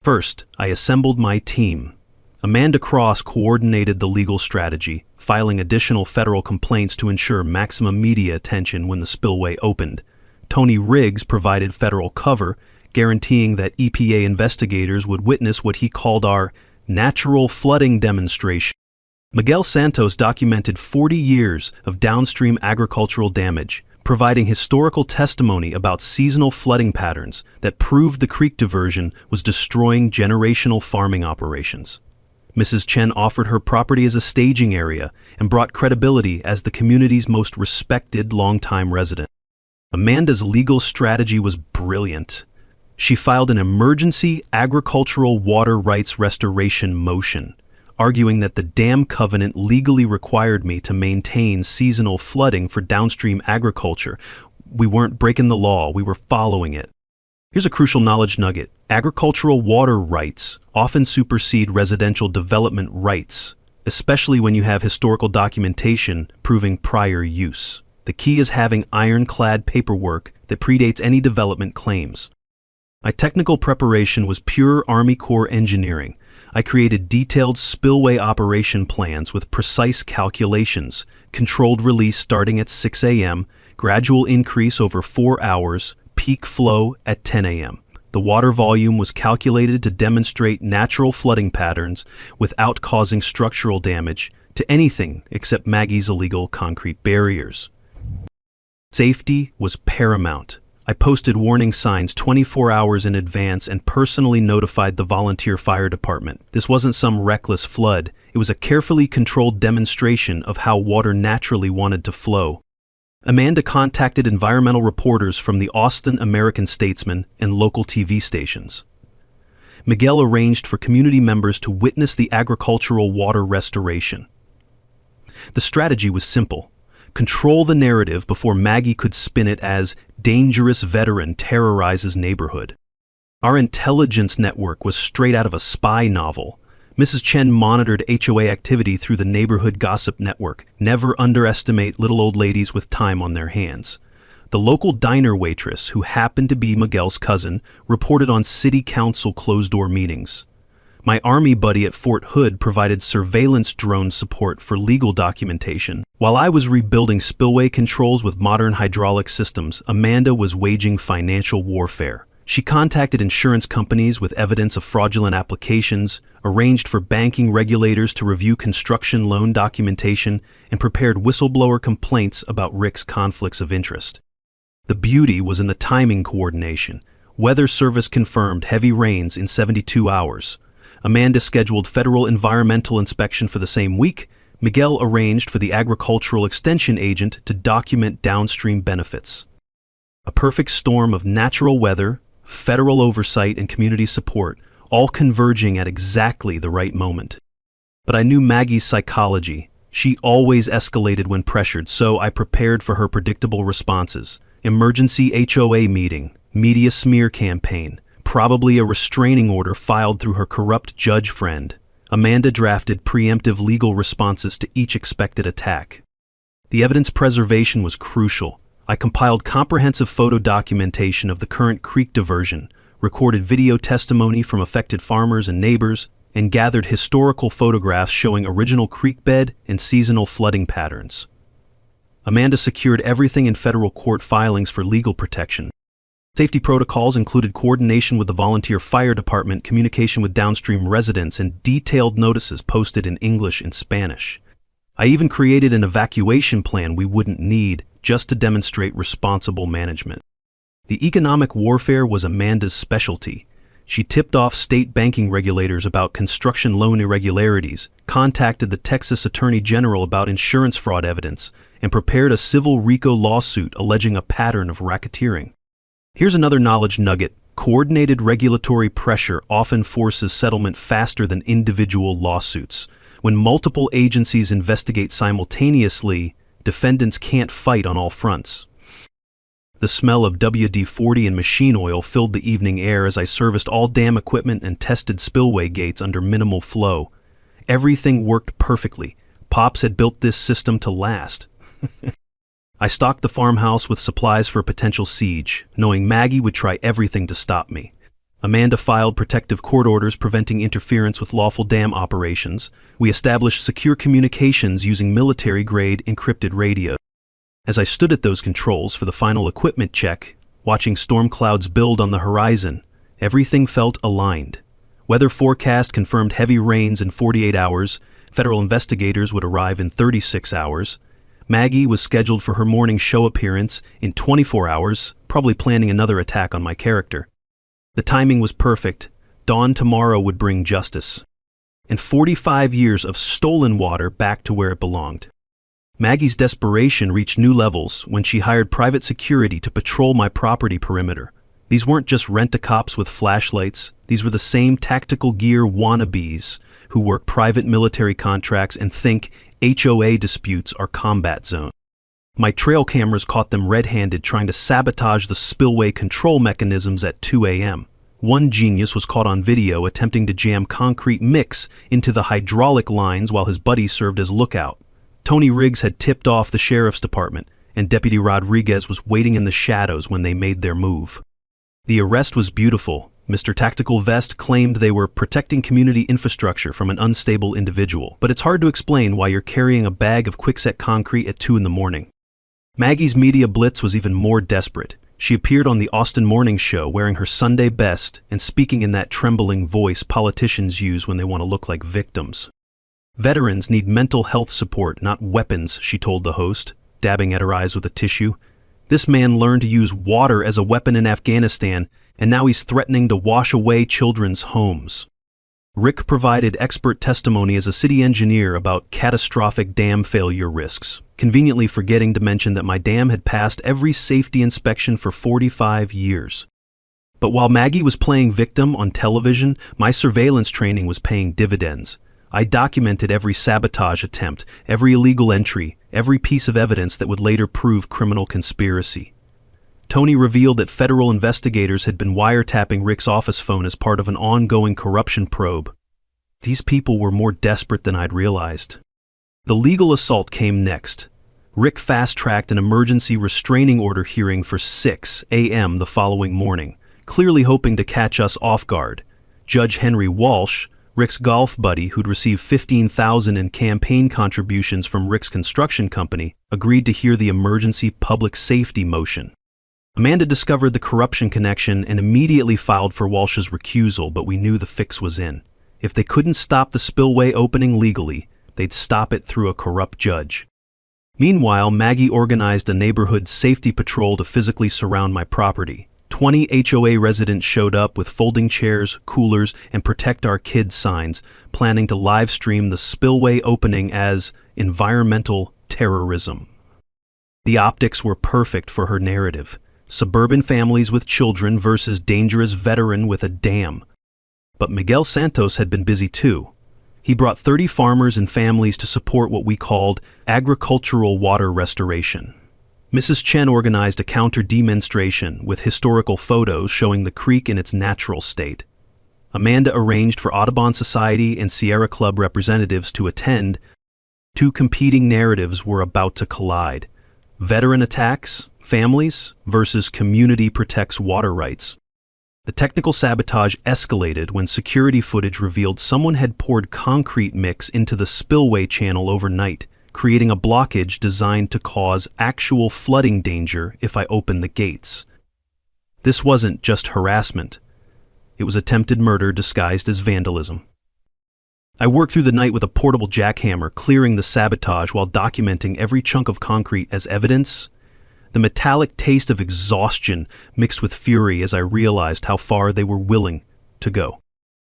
[SPEAKER 1] First, I assembled my team. Amanda Cross coordinated the legal strategy, filing additional federal complaints to ensure maximum media attention when the spillway opened. Tony Riggs provided federal cover, guaranteeing that EPA investigators would witness what he called our natural flooding demonstration. Miguel Santos documented 40 years of downstream agricultural damage, providing historical testimony about seasonal flooding patterns that proved the creek diversion was destroying generational farming operations. Mrs. Chen offered her property as a staging area and brought credibility as the community's most respected longtime resident. Amanda's legal strategy was brilliant. She filed an emergency agricultural water rights restoration motion, arguing that the dam covenant legally required me to maintain seasonal flooding for downstream agriculture. We weren't breaking the law, we were following it. Here's a crucial knowledge nugget. Agricultural water rights often supersede residential development rights, especially when you have historical documentation proving prior use. The key is having ironclad paperwork that predates any development claims. My technical preparation was pure Army Corps engineering. I created detailed spillway operation plans with precise calculations, controlled release starting at 6 a.m., gradual increase over 4 hours, peak flow at 10 a.m. The water volume was calculated to demonstrate natural flooding patterns without causing structural damage to anything except Maggie's illegal concrete barriers. Safety was paramount. I posted warning signs 24 hours in advance and personally notified the volunteer fire department. This wasn't some reckless flood. It was a carefully controlled demonstration of how water naturally wanted to flow. Amanda contacted environmental reporters from the Austin American-Statesman and local TV stations. Miguel arranged for community members to witness the agricultural water restoration. The strategy was simple. Control the narrative before Maggie could spin it as dangerous veteran terrorizes neighborhood. Our intelligence network was straight out of a spy novel. Mrs. Chen monitored HOA activity through the neighborhood gossip network. Never underestimate little old ladies with time on their hands. The local diner waitress, who happened to be Miguel's cousin, reported on city council closed-door meetings. My Army buddy at Fort Hood provided surveillance drone support for legal documentation. While I was rebuilding spillway controls with modern hydraulic systems, Amanda was waging financial warfare. She contacted insurance companies with evidence of fraudulent applications, arranged for banking regulators to review construction loan documentation, and prepared whistleblower complaints about Rick's conflicts of interest. The beauty was in the timing coordination. Weather Service confirmed heavy rains in 72 hours. Amanda scheduled federal environmental inspection for the same week. Miguel arranged for the agricultural extension agent to document downstream benefits. A perfect storm of natural weather, federal oversight, and community support, all converging at exactly the right moment. But I knew Maggie's psychology. She always escalated when pressured, so I prepared for her predictable responses. Emergency HOA meeting, media smear campaign, probably a restraining order filed through her corrupt judge friend. Amanda drafted preemptive legal responses to each expected attack. The evidence preservation was crucial. I compiled comprehensive photo documentation of the current creek diversion, recorded video testimony from affected farmers and neighbors, and gathered historical photographs showing original creek bed and seasonal flooding patterns. Amanda secured everything in federal court filings for legal protection. Safety protocols included coordination with the volunteer fire department, communication with downstream residents, and detailed notices posted in English and Spanish. I even created an evacuation plan we wouldn't need, just to demonstrate responsible management. The economic warfare was Amanda's specialty. She tipped off state banking regulators about construction loan irregularities, contacted the Texas Attorney General about insurance fraud evidence, and prepared a civil RICO lawsuit alleging a pattern of racketeering. Here's another knowledge nugget. Coordinated regulatory pressure often forces settlement faster than individual lawsuits. When multiple agencies investigate simultaneously, defendants can't fight on all fronts. The smell of WD-40 and machine oil filled the evening air as I serviced all dam equipment and tested spillway gates under minimal flow. Everything worked perfectly. Pops had built this system to last. I stocked the farmhouse with supplies for a potential siege, knowing Maggie would try everything to stop me. Amanda filed protective court orders preventing interference with lawful dam operations. We established secure communications using military-grade encrypted radios. As I stood at those controls for the final equipment check, watching storm clouds build on the horizon, everything felt aligned. Weather forecast confirmed heavy rains in 48 hours. Federal investigators would arrive in 36 hours. Maggie was scheduled for her morning show appearance in 24 hours, probably planning another attack on my character. The timing was perfect. Dawn tomorrow would bring justice. And 45 years of stolen water back to where it belonged. Maggie's desperation reached new levels when she hired private security to patrol my property perimeter. These weren't just rent-a-cops with flashlights. These were the same tactical gear wannabes who work private military contracts and think HOA disputes are combat zones. My trail cameras caught them red-handed trying to sabotage the spillway control mechanisms at 2 a.m. One genius was caught on video attempting to jam concrete mix into the hydraulic lines while his buddy served as lookout. Tony Riggs had tipped off the sheriff's department, and Deputy Rodriguez was waiting in the shadows when they made their move. The arrest was beautiful. Mr. Tactical Vest claimed they were protecting community infrastructure from an unstable individual, but it's hard to explain why you're carrying a bag of quickset concrete at 2 a.m. Maggie's media blitz was even more desperate. She appeared on the Austin Morning Show wearing her Sunday best and speaking in that trembling voice politicians use when they want to look like victims. Veterans need mental health support, not weapons, she told the host, dabbing at her eyes with a tissue. This man learned to use water as a weapon in Afghanistan, and now he's threatening to wash away children's homes. Rick provided expert testimony as a city engineer about catastrophic dam failure risks, conveniently forgetting to mention that my dam had passed every safety inspection for 45 years. But while Maggie was playing victim on television, my surveillance training was paying dividends. I documented every sabotage attempt, every illegal entry, every piece of evidence that would later prove criminal conspiracy. Tony revealed that federal investigators had been wiretapping Rick's office phone as part of an ongoing corruption probe. These people were more desperate than I'd realized. The legal assault came next. Rick fast-tracked an emergency restraining order hearing for 6 a.m. the following morning, clearly hoping to catch us off guard. Judge Henry Walsh, Rick's golf buddy who'd received $15,000 in campaign contributions from Rick's construction company, agreed to hear the emergency public safety motion. Amanda discovered the corruption connection and immediately filed for Walsh's recusal, but we knew the fix was in. If they couldn't stop the spillway opening legally, they'd stop it through a corrupt judge. Meanwhile, Maggie organized a neighborhood safety patrol to physically surround my property. 20 HOA residents showed up with folding chairs, coolers, and Protect Our Kids signs, planning to live stream the spillway opening as environmental terrorism. The optics were perfect for her narrative. Suburban families with children versus dangerous veteran with a dam. But Miguel Santos had been busy too. He brought 30 farmers and families to support what we called agricultural water restoration. Mrs. Chen organized a counter-demonstration with historical photos showing the creek in its natural state. Amanda arranged for Audubon Society and Sierra Club representatives to attend. Two competing narratives were about to collide: veteran attacks, families, versus community protects water rights. The technical sabotage escalated when security footage revealed someone had poured concrete mix into the spillway channel overnight, creating a blockage designed to cause actual flooding danger if I opened the gates. This wasn't just harassment. It was attempted murder disguised as vandalism. I worked through the night with a portable jackhammer, clearing the sabotage while documenting every chunk of concrete as evidence. The metallic taste of exhaustion mixed with fury as I realized how far they were willing to go.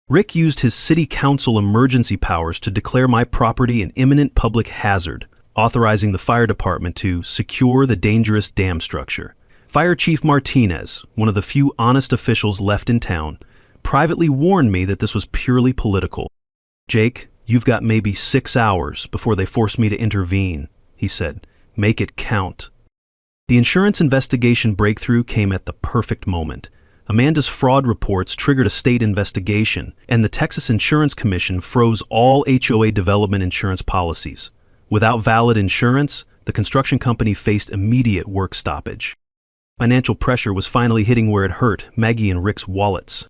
[SPEAKER 1] Rick used his city council emergency powers to declare my property an imminent public hazard, authorizing the fire department to secure the dangerous dam structure. Fire Chief Martinez, one of the few honest officials left in town, privately warned me that this was purely political. "Jake, you've got maybe 6 hours before they force me to intervene," he said. "Make it count." The insurance investigation breakthrough came at the perfect moment. Amanda's fraud reports triggered a state investigation, and the Texas Insurance Commission froze all HOA development insurance policies. Without valid insurance, the construction company faced immediate work stoppage. Financial pressure was finally hitting where it hurt: Maggie and Rick's wallets.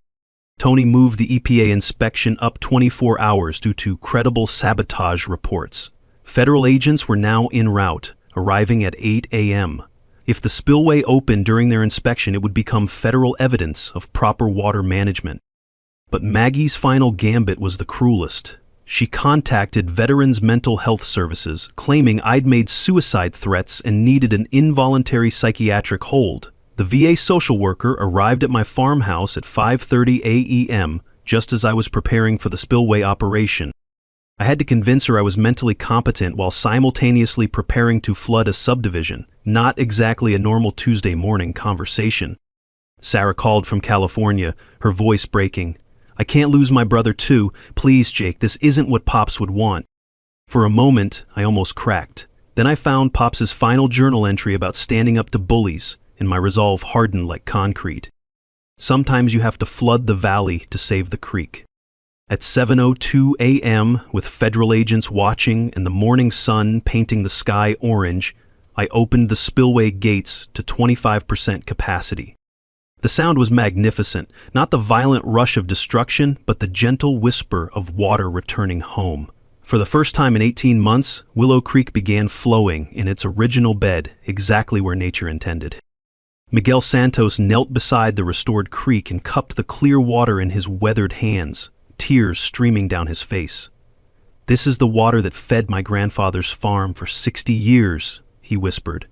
[SPEAKER 1] Tony moved the EPA inspection up 24 hours due to credible sabotage reports. Federal agents were now en route, arriving at 8 a.m. If the spillway opened during their inspection, it would become federal evidence of proper water management. But Maggie's final gambit was the cruelest. She contacted Veterans Mental Health Services, claiming I'd made suicide threats and needed an involuntary psychiatric hold. The VA social worker arrived at my farmhouse at 5:30 a.m., just as I was preparing for the spillway operation. I had to convince her I was mentally competent while simultaneously preparing to flood a subdivision, not exactly a normal Tuesday morning conversation. Sarah called from California, her voice breaking. "I can't lose my brother too. Please, Jake, this isn't what Pops would want." For a moment, I almost cracked. Then I found Pops' final journal entry about standing up to bullies, and my resolve hardened like concrete. Sometimes you have to flood the valley to save the creek. At 7:02 a.m., with federal agents watching and the morning sun painting the sky orange, I opened the spillway gates to 25% capacity. The sound was magnificent, not the violent rush of destruction, but the gentle whisper of water returning home. For the first time in 18 months, Willow Creek began flowing in its original bed, exactly where nature intended. Miguel Santos knelt beside the restored creek and cupped the clear water in his weathered hands, tears streaming down his face. "This is the water that fed my grandfather's farm for 60 years, he whispered.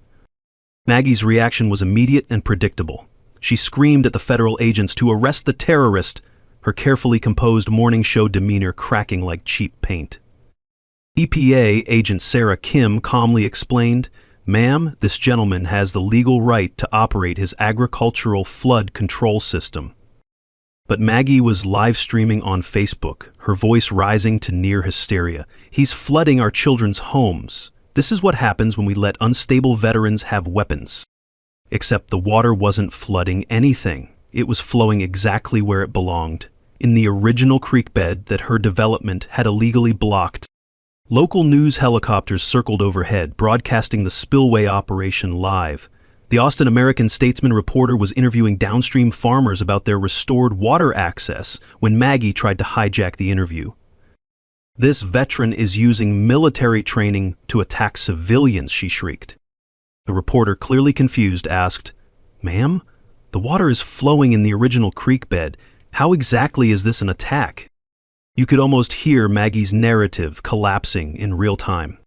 [SPEAKER 1] Maggie's reaction was immediate and predictable. She screamed at the federal agents to arrest the terrorist, her carefully composed morning show demeanor cracking like cheap paint. EPA agent Sarah Kim calmly explained, "Ma'am, this gentleman has the legal right to operate his agricultural flood control system." But Maggie was live streaming on Facebook, her voice rising to near hysteria. "He's flooding our children's homes. This is what happens when we let unstable veterans have weapons." Except the water wasn't flooding anything. It was flowing exactly where it belonged, in the original creek bed that her development had illegally blocked. Local news helicopters circled overhead, broadcasting the spillway operation live. The Austin American-Statesman reporter was interviewing downstream farmers about their restored water access when Maggie tried to hijack the interview. "This veteran is using military training to attack civilians," she shrieked. The reporter, clearly confused, asked, "Ma'am, the water is flowing in the original creek bed. How exactly is this an attack?" You could almost hear Maggie's narrative collapsing in real time.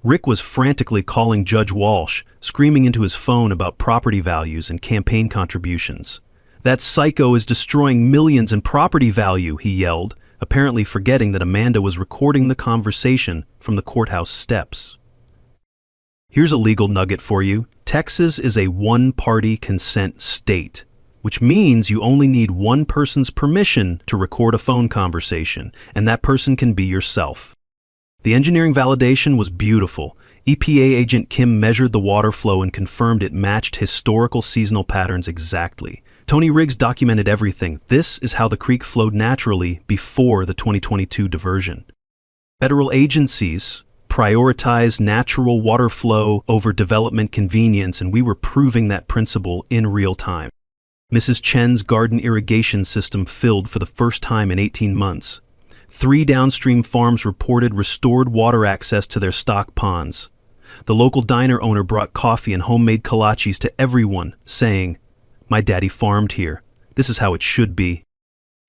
[SPEAKER 1] Rick was frantically calling Judge Walsh, screaming into his phone about property values and campaign contributions. "That psycho is destroying millions in property value," he yelled, apparently forgetting that Amanda was recording the conversation from the courthouse steps. Here's a legal nugget for you. Texas is a one-party consent state, which means you only need one person's permission to record a phone conversation, and that person can be yourself. The engineering validation was beautiful. EPA agent Kim measured the water flow and confirmed it matched historical seasonal patterns exactly. Tony Riggs documented everything. This is how the creek flowed naturally before the 2022 diversion. Federal agencies prioritized natural water flow over development convenience, and we were proving that principle in real time. Mrs. Chen's garden irrigation system filled for the first time in 18 months. 3 downstream farms reported restored water access to their stock ponds. The local diner owner brought coffee and homemade kolaches to everyone, saying, "My daddy farmed here. This is how it should be."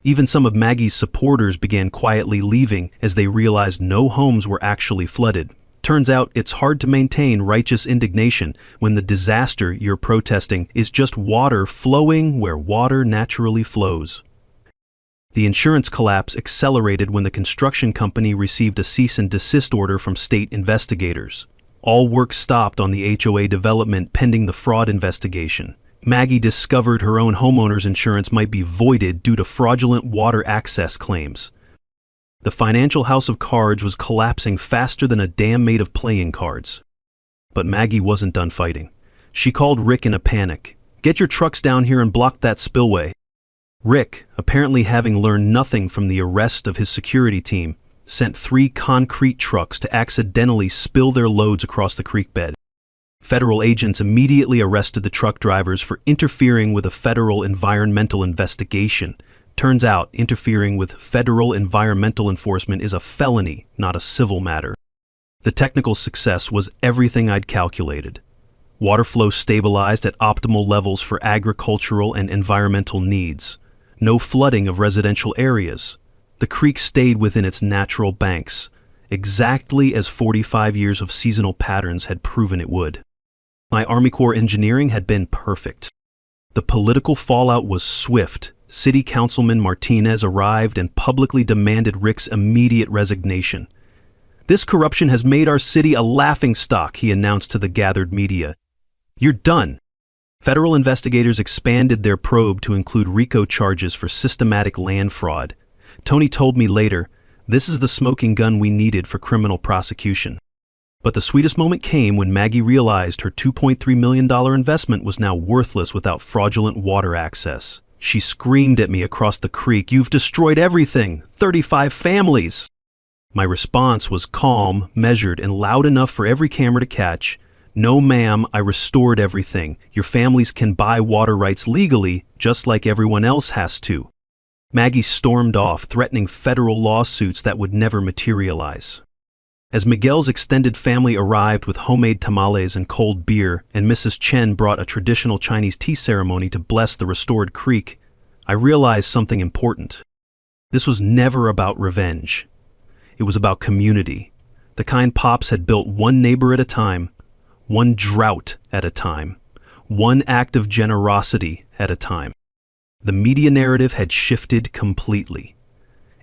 [SPEAKER 1] Even some of Maggie's supporters began quietly leaving as they realized no homes were actually flooded. Turns out it's hard to maintain righteous indignation when the disaster you're protesting is just water flowing where water naturally flows. The insurance collapse accelerated when the construction company received a cease and desist order from state investigators. All work stopped on the HOA development pending the fraud investigation. Maggie discovered her own homeowner's insurance might be voided due to fraudulent water access claims. The financial house of cards was collapsing faster than a dam made of playing cards. But Maggie wasn't done fighting. She called Rick in a panic. "Get your trucks down here and block that spillway." Rick, apparently having learned nothing from the arrest of his security team, sent 3 concrete trucks to accidentally spill their loads across the creek bed. Federal agents immediately arrested the truck drivers for interfering with a federal environmental investigation. Turns out, interfering with federal environmental enforcement is a felony, not a civil matter. The technical success was everything I'd calculated. Water flow stabilized at optimal levels for agricultural and environmental needs. No flooding of residential areas. The creek stayed within its natural banks, exactly as 45 years of seasonal patterns had proven it would. My Army Corps engineering had been perfect. The political fallout was swift. City Councilman Martinez arrived and publicly demanded Rick's immediate resignation. "This corruption has made our city a laughingstock," he announced to the gathered media. "You're done." Federal investigators expanded their probe to include RICO charges for systematic land fraud. Tony told me later, "This is the smoking gun we needed for criminal prosecution." But the sweetest moment came when Maggie realized her $2.3 million investment was now worthless without fraudulent water access. She screamed at me across the creek, "You've destroyed everything! 35 families!" My response was calm, measured, and loud enough for every camera to catch. "No, ma'am, I restored everything. Your families can buy water rights legally, just like everyone else has to." Maggie stormed off, threatening federal lawsuits that would never materialize. As Miguel's extended family arrived with homemade tamales and cold beer, and Mrs. Chen brought a traditional Chinese tea ceremony to bless the restored creek, I realized something important. This was never about revenge. It was about community, the kind Pops had built one neighbor at a time, one drought at a time, one act of generosity at a time. The media narrative had shifted completely.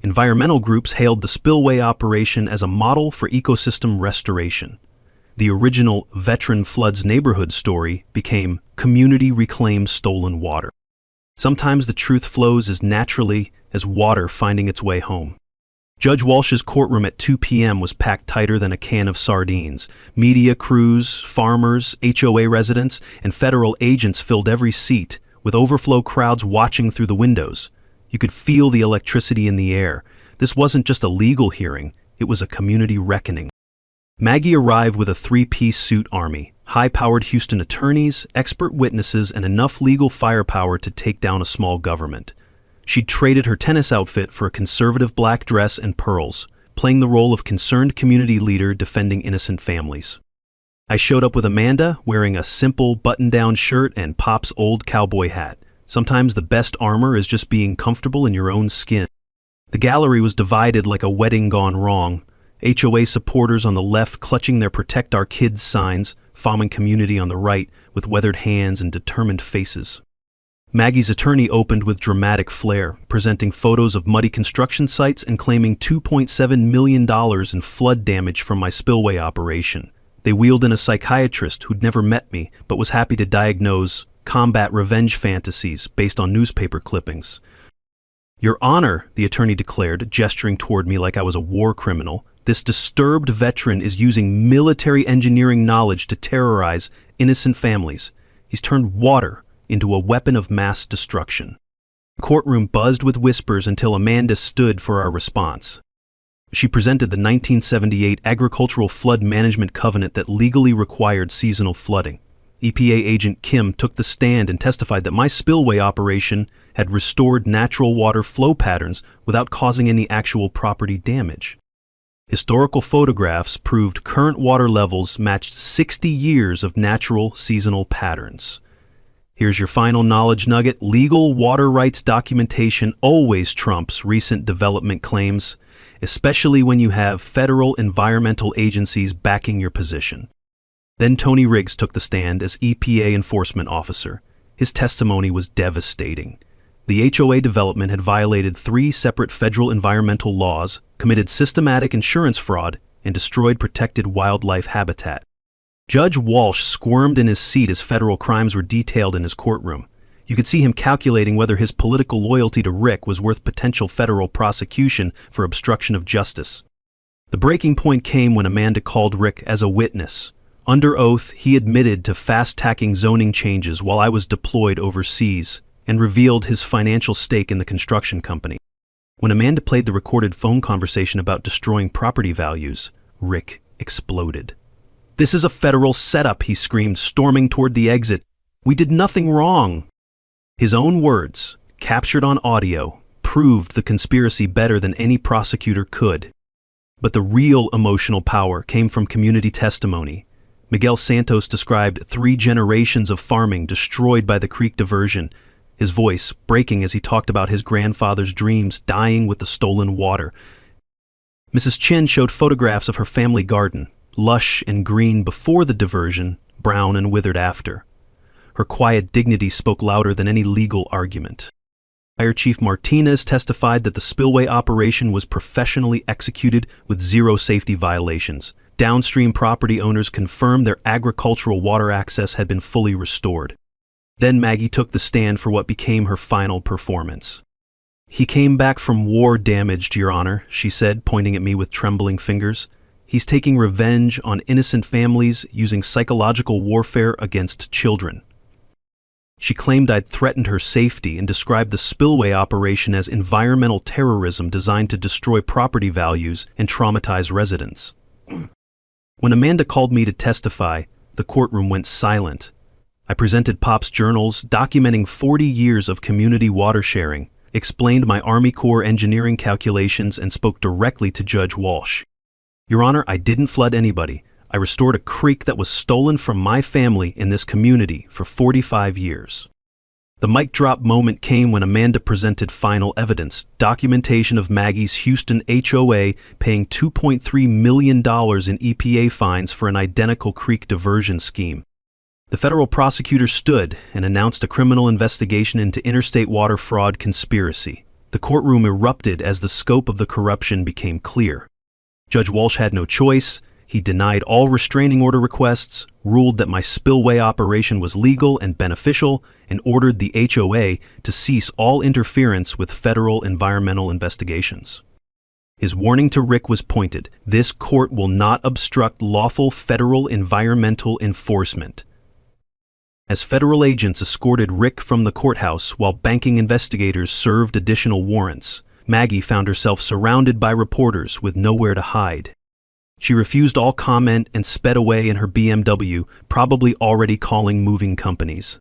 [SPEAKER 1] Environmental groups hailed the spillway operation as a model for ecosystem restoration. The original Veteran Floods neighborhood story became Community Reclaimed Stolen Water. Sometimes the truth flows as naturally as water finding its way home. Judge Walsh's courtroom at 2 p.m. was packed tighter than a can of sardines. Media crews, farmers, HOA residents, and federal agents filled every seat, with overflow crowds watching through the windows. You could feel the electricity in the air. This wasn't just a legal hearing, it was a community reckoning. Maggie arrived with a 3-piece suit army, high-powered Houston attorneys, expert witnesses, and enough legal firepower to take down a small government. She'd traded her tennis outfit for a conservative black dress and pearls, playing the role of concerned community leader defending innocent families. I showed up with Amanda, wearing a simple button-down shirt and Pop's old cowboy hat. Sometimes the best armor is just being comfortable in your own skin. The gallery was divided like a wedding gone wrong. HOA supporters on the left clutching their Protect Our Kids signs, farming community on the right with weathered hands and determined faces. Maggie's attorney opened with dramatic flair, presenting photos of muddy construction sites and claiming $2.7 million in flood damage from my spillway operation. They wheeled in a psychiatrist who'd never met me but was happy to diagnose combat revenge fantasies based on newspaper clippings. "Your Honor," the attorney declared, gesturing toward me like I was a war criminal, "this disturbed veteran is using military engineering knowledge to terrorize innocent families. He's turned water into a weapon of mass destruction. The courtroom buzzed with whispers until Amanda stood for our response. She presented the 1978 Agricultural Flood Management Covenant that legally required seasonal flooding. EPA agent Kim took the stand and testified that my spillway operation had restored natural water flow patterns without causing any actual property damage. Historical photographs proved current water levels matched 60 years of natural seasonal patterns. Here's your final knowledge nugget. Legal water rights documentation always trumps recent development claims, especially when you have federal environmental agencies backing your position. Then Tony Riggs took the stand as EPA enforcement officer. His testimony was devastating. The HOA development had violated 3 separate federal environmental laws, committed systematic insurance fraud, and destroyed protected wildlife habitat. Judge Walsh squirmed in his seat as federal crimes were detailed in his courtroom. You could see him calculating whether his political loyalty to Rick was worth potential federal prosecution for obstruction of justice. The breaking point came when Amanda called Rick as a witness. Under oath, he admitted to fast-tracking zoning changes while I was deployed overseas and revealed his financial stake in the construction company. When Amanda played the recorded phone conversation about destroying property values, Rick exploded. "This is a federal setup," he screamed, storming toward the exit. "We did nothing wrong." His own words, captured on audio, proved the conspiracy better than any prosecutor could. But the real emotional power came from community testimony. Miguel Santos described 3 generations of farming destroyed by the creek diversion, his voice breaking as he talked about his grandfather's dreams dying with the stolen water. Mrs. Chin showed photographs of her family garden, lush and green before the diversion, brown and withered after. Her quiet dignity spoke louder than any legal argument. Fire Chief Martinez testified that the spillway operation was professionally executed with 0 safety violations. Downstream property owners confirmed their agricultural water access had been fully restored. Then Maggie took the stand for what became her final performance. "He came back from war damaged, Your Honor," she said, pointing at me with trembling fingers. "He's taking revenge on innocent families using psychological warfare against children." She claimed I'd threatened her safety and described the spillway operation as environmental terrorism designed to destroy property values and traumatize residents. When Amanda called me to testify, the courtroom went silent. I presented Pop's journals documenting 40 years of community water sharing, explained my Army Corps engineering calculations, and spoke directly to Judge Walsh. "Your Honor, I didn't flood anybody. I restored a creek that was stolen from my family in this community for 45 years. The mic drop moment came when Amanda presented final evidence, documentation of Maggie's Houston HOA paying $2.3 million in EPA fines for an identical creek diversion scheme. The federal prosecutor stood and announced a criminal investigation into interstate water fraud conspiracy. The courtroom erupted as the scope of the corruption became clear. Judge Walsh had no choice. He denied all restraining order requests, ruled that my spillway operation was legal and beneficial, and ordered the HOA to cease all interference with federal environmental investigations. His warning to Rick was pointed. This court will not obstruct lawful federal environmental enforcement. As federal agents escorted Rick from the courthouse while banking investigators served additional warrants, Maggie found herself surrounded by reporters with nowhere to hide. She refused all comment and sped away in her BMW, probably already calling moving companies.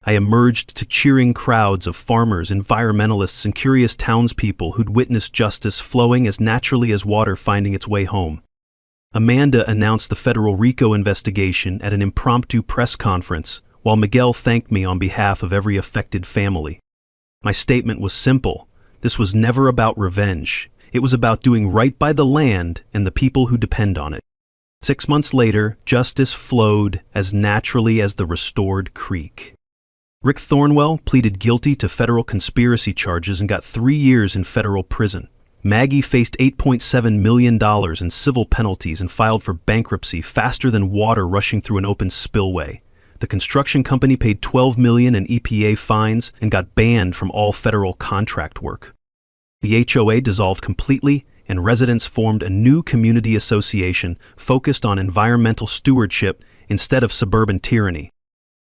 [SPEAKER 1] I emerged to cheering crowds of farmers, environmentalists, and curious townspeople who'd witnessed justice flowing as naturally as water finding its way home. Amanda announced the federal RICO investigation at an impromptu press conference, while Miguel thanked me on behalf of every affected family. My statement was simple. This was never about revenge. It was about doing right by the land and the people who depend on it. 6 months later, justice flowed as naturally as the restored creek. Rick Thornwell pleaded guilty to federal conspiracy charges and got 3 years in federal prison. Maggie faced $8.7 million in civil penalties and filed for bankruptcy faster than water rushing through an open spillway. The construction company paid $12 million in EPA fines and got banned from all federal contract work. The HOA dissolved completely, and residents formed a new community association focused on environmental stewardship instead of suburban tyranny.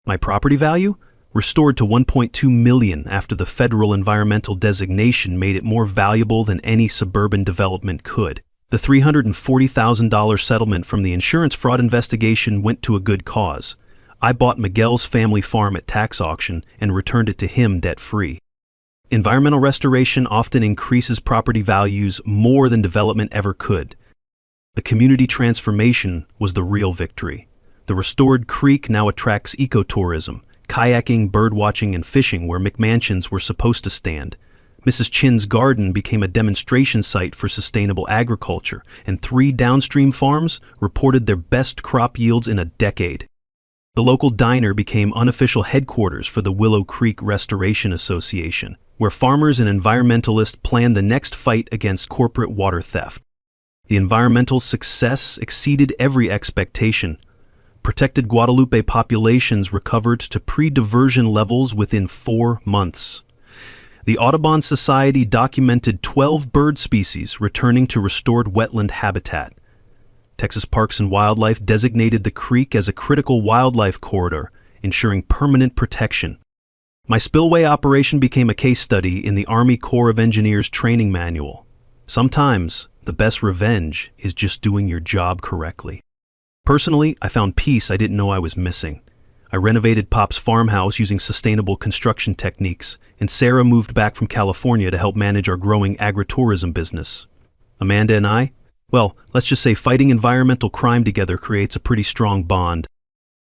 [SPEAKER 1] My property value? restored to $1.2 million after the federal environmental designation made it more valuable than any suburban development could. The $340,000 settlement from the insurance fraud investigation went to a good cause. I bought Miguel's family farm at tax auction and returned it to him debt-free. Environmental restoration often increases property values more than development ever could. The community transformation was the real victory. The restored creek now attracts ecotourism, kayaking, birdwatching, and fishing where McMansions were supposed to stand. Mrs. Chin's garden became a demonstration site for sustainable agriculture, and 3 downstream farms reported their best crop yields in a decade. The local diner became unofficial headquarters for the Willow Creek Restoration Association, where farmers and environmentalists planned the next fight against corporate water theft. The environmental success exceeded every expectation. Protected Guadalupe populations recovered to pre-diversion levels within 4 months. The Audubon Society documented 12 bird species returning to restored wetland habitat. Texas Parks and Wildlife designated the creek as a critical wildlife corridor, ensuring permanent protection. My spillway operation became a case study in the Army Corps of Engineers training manual. Sometimes, the best revenge is just doing your job correctly. Personally, I found peace I didn't know I was missing. I renovated Pop's farmhouse using sustainable construction techniques, and Sarah moved back from California to help manage our growing agritourism business. Amanda and I, well, let's just say fighting environmental crime together creates a pretty strong bond.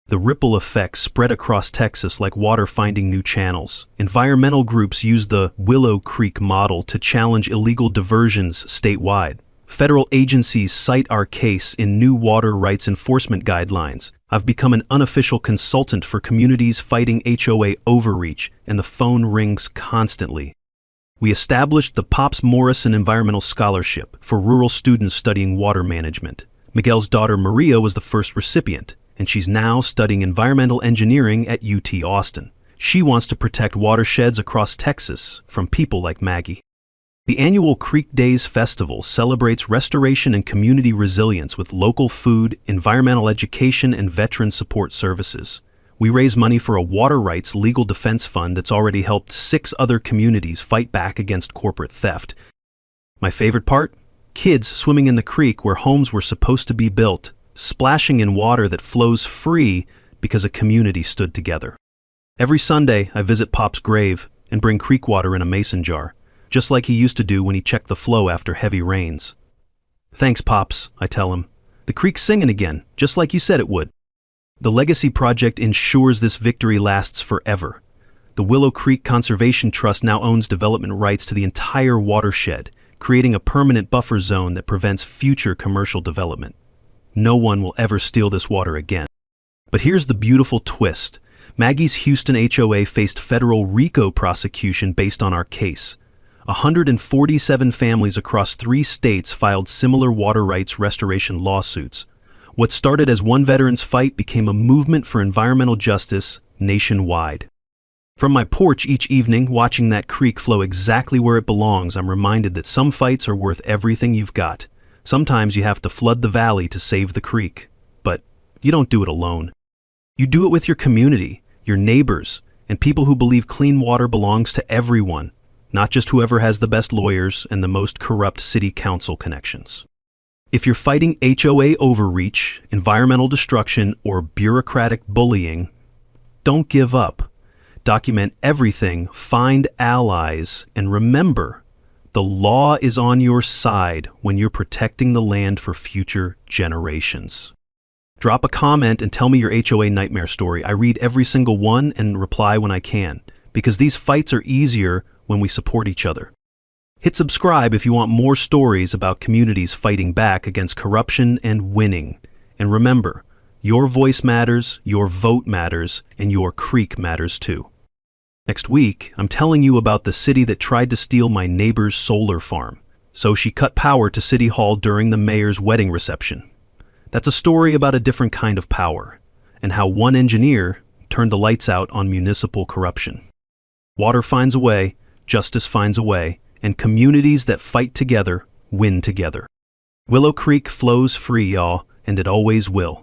[SPEAKER 1] The ripple effects spread across Texas like water finding new channels. Environmental groups use the Willow Creek model to challenge illegal diversions statewide. Federal agencies cite our case in new water rights enforcement guidelines. I've become an unofficial consultant for communities fighting HOA overreach, and the phone rings constantly. We established the Pops Morrison Environmental Scholarship for rural students studying water management. Miguel's daughter Maria was the first recipient, and she's now studying environmental engineering at UT Austin. She wants to protect watersheds across Texas from people like Maggie. The annual Creek Days Festival celebrates restoration and community resilience with local food, environmental education, and veteran support services. We raise money for a water rights legal defense fund that's already helped 6 other communities fight back against corporate theft. My favorite part? Kids swimming in the creek where homes were supposed to be built, splashing in water that flows free because a community stood together. Every Sunday, I visit Pop's grave and bring creek water in a mason jar, just like he used to do when he checked the flow after heavy rains. Thanks, Pops, I tell him. The creek's singing again, just like you said it would. The Legacy Project ensures this victory lasts forever. The Willow Creek Conservation Trust now owns development rights to the entire watershed, creating a permanent buffer zone that prevents future commercial development. No one will ever steal this water again. But here's the beautiful twist. Maggie's Houston HOA faced federal RICO prosecution based on our case. 147 families across 3 states filed similar water rights restoration lawsuits. What started as one veteran's fight became a movement for environmental justice nationwide. From my porch each evening, watching that creek flow exactly where it belongs, I'm reminded that some fights are worth everything you've got. Sometimes you have to flood the valley to save the creek. But you don't do it alone. You do it with your community, your neighbors, and people who believe clean water belongs to everyone, not just whoever has the best lawyers and the most corrupt city council connections. If you're fighting HOA overreach, environmental destruction, or bureaucratic bullying, don't give up. Document everything, find allies, and remember, the law is on your side when you're protecting the land for future generations. Drop a comment and tell me your HOA nightmare story. I read every single one and reply when I can, because these fights are easier when we support each other. Hit subscribe if you want more stories about communities fighting back against corruption and winning. And remember, your voice matters, your vote matters, and your creek matters too. Next week, I'm telling you about the city that tried to steal my neighbor's solar farm, so she cut power to City Hall during the mayor's wedding reception. That's a story about a different kind of power, and how one engineer turned the lights out on municipal corruption. Water finds a way, justice finds a way, and communities that fight together win together. Willow Creek flows free, y'all, and it always will.